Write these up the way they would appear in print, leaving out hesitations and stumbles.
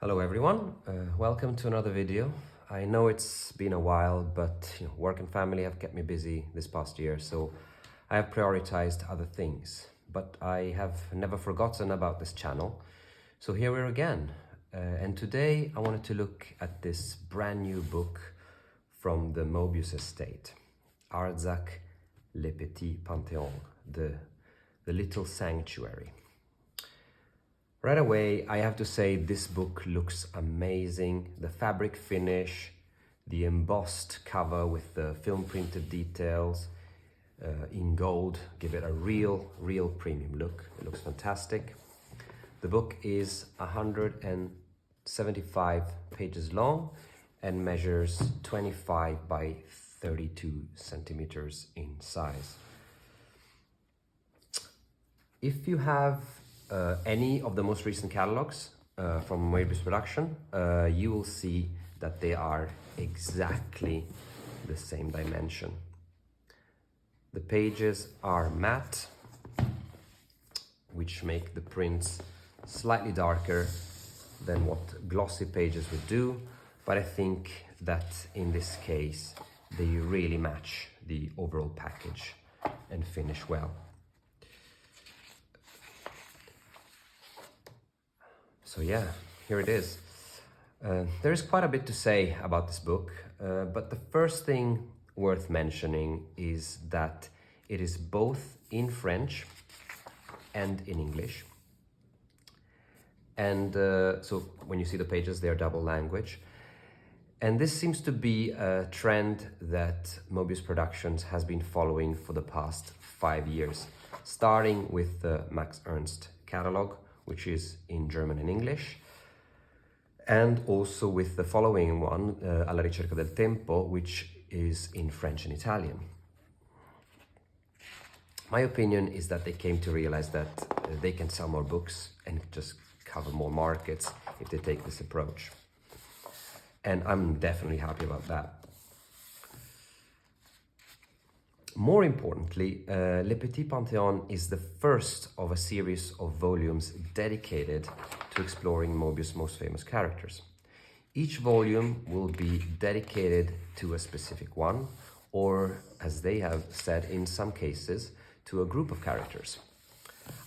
Hello everyone, welcome to another video. I know it's been a while, but work and family have kept me busy this past year, so I have prioritized other things. But I have never forgotten about this channel, so here we're again. And today I wanted to look at this brand new book from the Moebius estate, Arzak, Le Petit Pantheon, the little sanctuary. Right away, I have to say this book looks amazing. The fabric finish, the embossed cover with the film printed details in gold give it a real premium look. It looks fantastic. The book is 175 pages long and measures 25 by 32 centimeters in size. If you have any of the most recent catalogs from Moebius production, you will see that they are exactly the same dimension. The pages are matte, which make the prints slightly darker than what glossy pages would do, but I think that in this case they really match the overall package and finish well. So yeah, here it is. There is quite a bit to say about this book, but the first thing worth mentioning is that it is both in French and in English. And so when you see the pages, they are double language. And this seems to be a trend that Moebius Productions has been following for the past 5 years, starting with the Max Ernst catalog, which is in German and English, and also with the following one, Alla ricerca del tempo, which is in French and Italian. My opinion is that they came to realize that they can sell more books and just cover more markets if they take this approach. And I'm definitely happy about that. More importantly, Le Petit Pantheon is the first of a series of volumes dedicated to exploring Moebius' most famous characters. Each volume will be dedicated to a specific one, or as they have said in some cases, to a group of characters.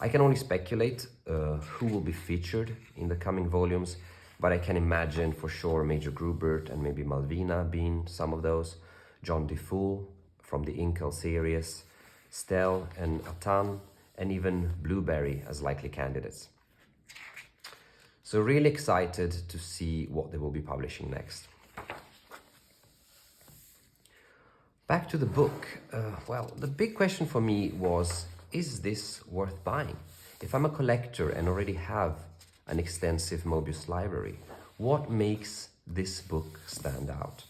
I can only speculate who will be featured in the coming volumes, but I can imagine for sure Major Grubert and maybe Malvina being some of those, John Defoe from the Incal series, Stell and Atan, and even Blueberry as likely candidates. So really excited to see what they will be publishing next. Back to the book. Well, the big question for me was, is this worth buying? If I'm a collector and already have an extensive Moebius library, what makes this book stand out?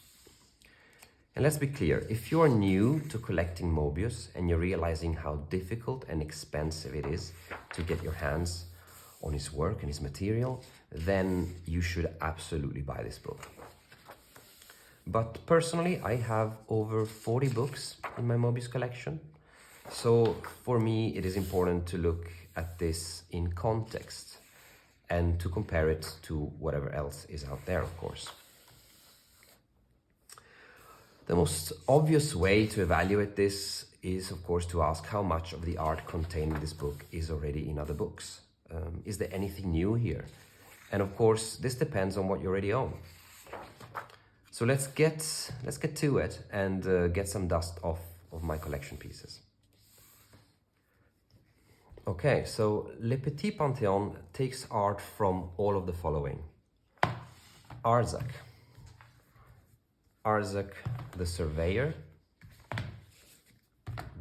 And let's be clear, if you're new to collecting Moebius and you're realizing how difficult and expensive it is to get your hands on his work and his material, then you should absolutely buy this book. But personally, I have over 40 books in my Moebius collection. So for me, it is important to look at this in context and to compare it to whatever else is out there, of course. The most obvious way to evaluate this is, of course, to ask how much of the art contained in this book is already in other books. Is there anything new here? And of course, this depends on what you already own. So let's get to it and get some dust off of my collection pieces. Okay, so Le Petit Pantheon takes art from all of the following. Arzak, the Surveyor,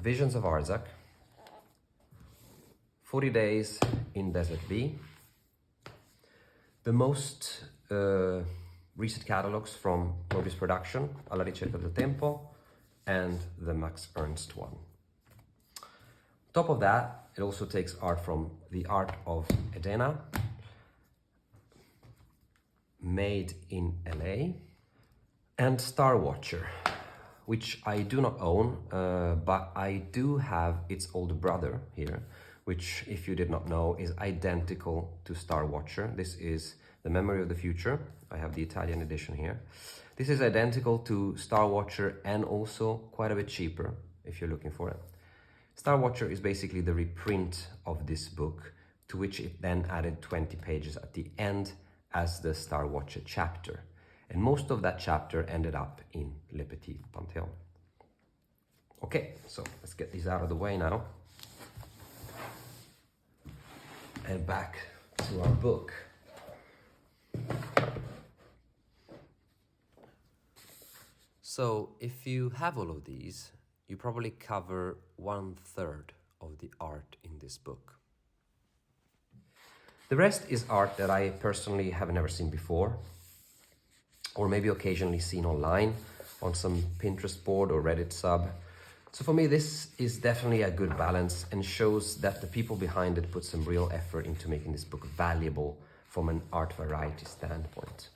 Visions of Arzak, 40 Days in Desert B, the most recent catalogs from Moebius production, Alla ricerca del tempo, and the Max Ernst one. Top of that, it also takes art from The Art of Edena, made in LA, and Starwatcher, which I do not own, but I do have its older brother here, which, if you did not know, is identical to Starwatcher. This is The Memory of the Future. I have the Italian edition here. This is identical to Starwatcher and also quite a bit cheaper if you're looking for it. Starwatcher is basically the reprint of this book, to which it then added 20 pages at the end as the Starwatcher chapter. And most of that chapter ended up in Le Petit Pantheon. Okay, so let's get these out of the way now. And back to our book. So if you have all of these, you probably cover 1/3 of the art in this book. The rest is art that I personally have never seen before, or maybe occasionally seen online on some Pinterest board or Reddit sub. So for me, this is definitely a good balance and shows that the people behind it put some real effort into making this book valuable from an art variety standpoint.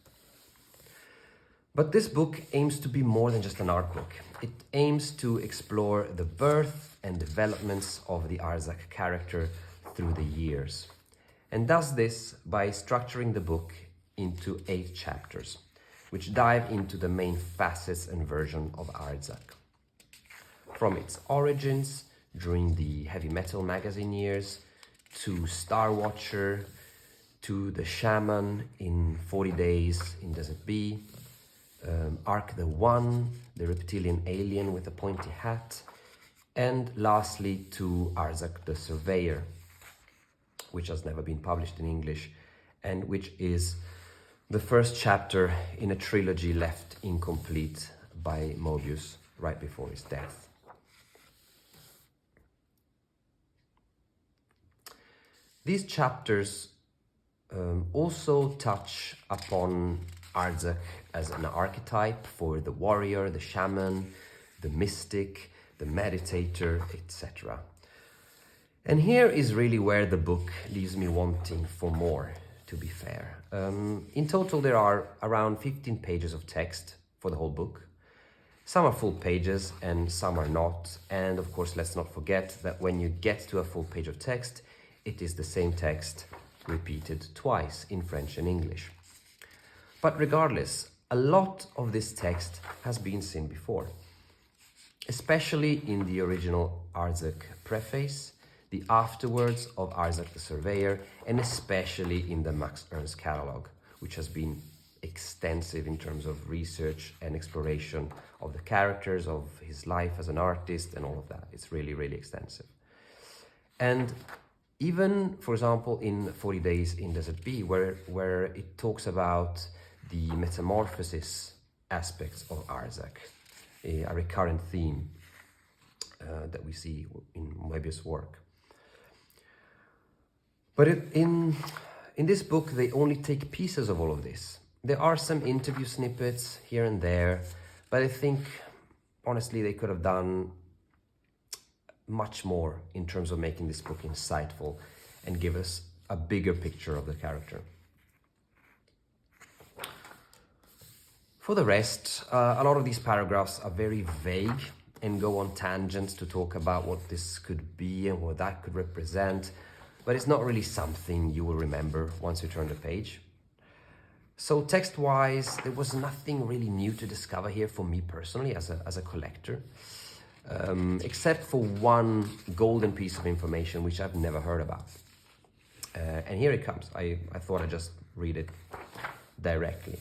But this book aims to be more than just an art book. It aims to explore the birth and developments of the Arzak character through the years, and does this by structuring the book into 8 chapters, which dive into the main facets and version of Arzak. From its origins during the heavy metal magazine years, to Starwatcher, to the shaman in 40 Days in Desert B, Ark-the-one, the reptilian alien with a pointy hat, and lastly to Arzak the Surveyor, which has never been published in English, and which is the first chapter in a trilogy left incomplete by Moebius right before his death. These chapters also touch upon Arzak as an archetype for the warrior, the shaman, the mystic, the meditator, etc. And here is really where the book leaves me wanting for more, to be fair. In total, there are around 15 pages of text for the whole book. Some are full pages and some are not. And of course, let's not forget that when you get to a full page of text, it is the same text repeated twice in French and English. But regardless, a lot of this text has been seen before, especially in the original Arzak preface, the afterwords of Arzak the Surveyor, and especially in the Max Ernst catalog, which has been extensive in terms of research and exploration of the characters, of his life as an artist, and all of that. It's really, really extensive. And even, for example, in 40 Days in Desert B, where it talks about the metamorphosis aspects of Arzak, a recurrent theme that we see in Moebius' work. But in this book, they only take pieces of all of this. There are some interview snippets here and there, but I think, honestly, they could have done much more in terms of making this book insightful and give us a bigger picture of the character. For the rest, a lot of these paragraphs are very vague and go on tangents to talk about what this could be and what that could represent, but it's not really something you will remember once you turn the page. So text-wise, there was nothing really new to discover here for me personally as a collector, except for one golden piece of information which I've never heard about. And here it comes. I thought I'd just read it directly.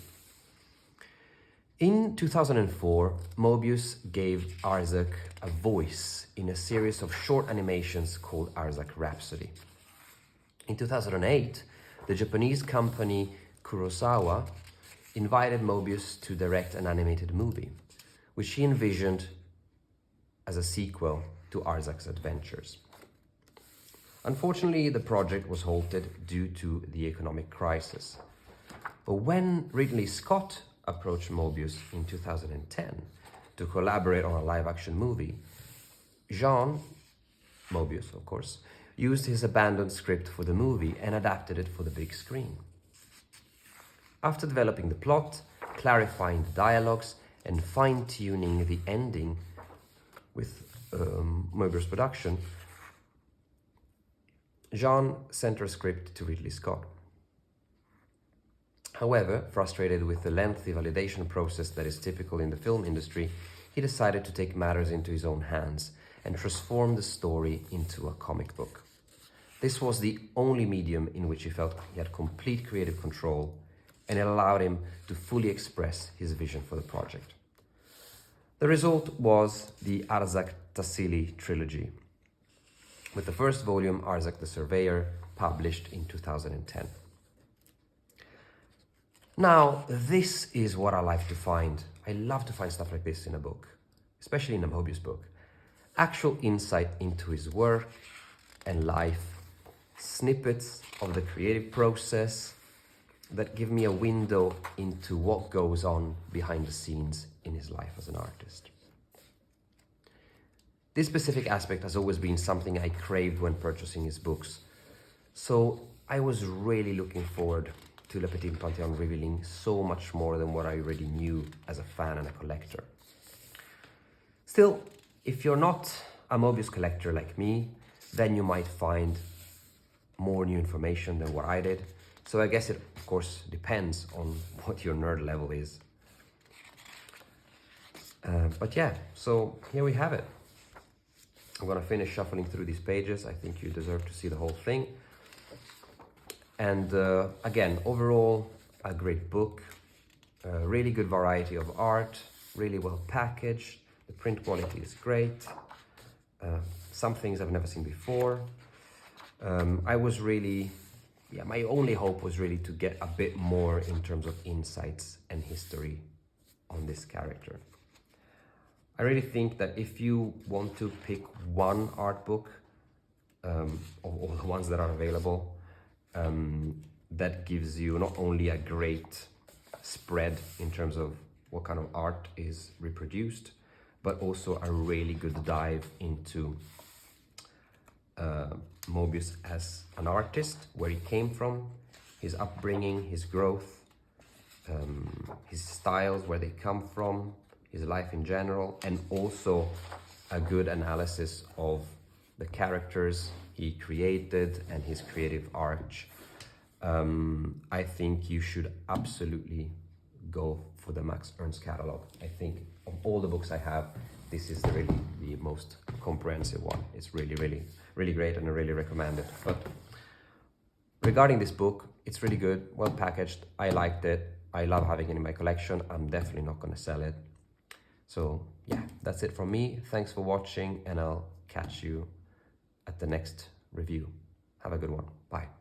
In 2004, Moebius gave Arzak a voice in a series of short animations called Arzak Rhapsody. In 2008, the Japanese company Kurosawa invited Moebius to direct an animated movie, which he envisioned as a sequel to Arzak's adventures. Unfortunately, the project was halted due to the economic crisis. But when Ridley Scott approached Moebius in 2010 to collaborate on a live-action movie, Jean, Moebius of course, used his abandoned script for the movie and adapted it for the big screen. After developing the plot, clarifying the dialogues, and fine-tuning the ending with Moebius production, Jean sent her script to Ridley Scott. However, frustrated with the lengthy validation process that is typical in the film industry, he decided to take matters into his own hands and transform the story into a comic book. This was the only medium in which he felt he had complete creative control, and it allowed him to fully express his vision for the project. The result was the Arzak trilogy, with the first volume, Arzak the Surveyor, published in 2010. Now, this is what I like to find. I love to find stuff like this in a book, especially in a Moebius book. Actual insight into his work and life, snippets of the creative process that give me a window into what goes on behind the scenes in his life as an artist. This specific aspect has always been something I craved when purchasing his books, so I was really looking forward to Le Petit Pantheon revealing so much more than what I already knew as a fan and a collector. Still, if you're not a Moebius collector like me, then you might find more new information than what I did. So I guess it, of course, depends on what your nerd level is. But yeah, so here we have it. I'm gonna finish shuffling through these pages. I think you deserve to see the whole thing. And again, overall, a great book, a really good variety of art, really well packaged. The print quality is great. Some things I've never seen before. I was really, my only hope was really to get a bit more in terms of insights and history on this character. I really think that if you want to pick one art book of all the ones that are available, that gives you not only a great spread in terms of what kind of art is reproduced, but also a really good dive into Moebius as an artist, where he came from, his upbringing, his growth, his styles, where they come from, his life in general, and also a good analysis of the characters he created and his creative arch. I think you should absolutely go for the Max Ernst catalog. I think of all the books I have, this is really the most comprehensive one. It's really, really, really great, and I really recommend it. But regarding this book, it's really good, well packaged. I liked it. I love having it in my collection. I'm definitely not going to sell it. So yeah, that's it from me. Thanks for watching, and I'll catch you at the next review. Have a good one. Bye.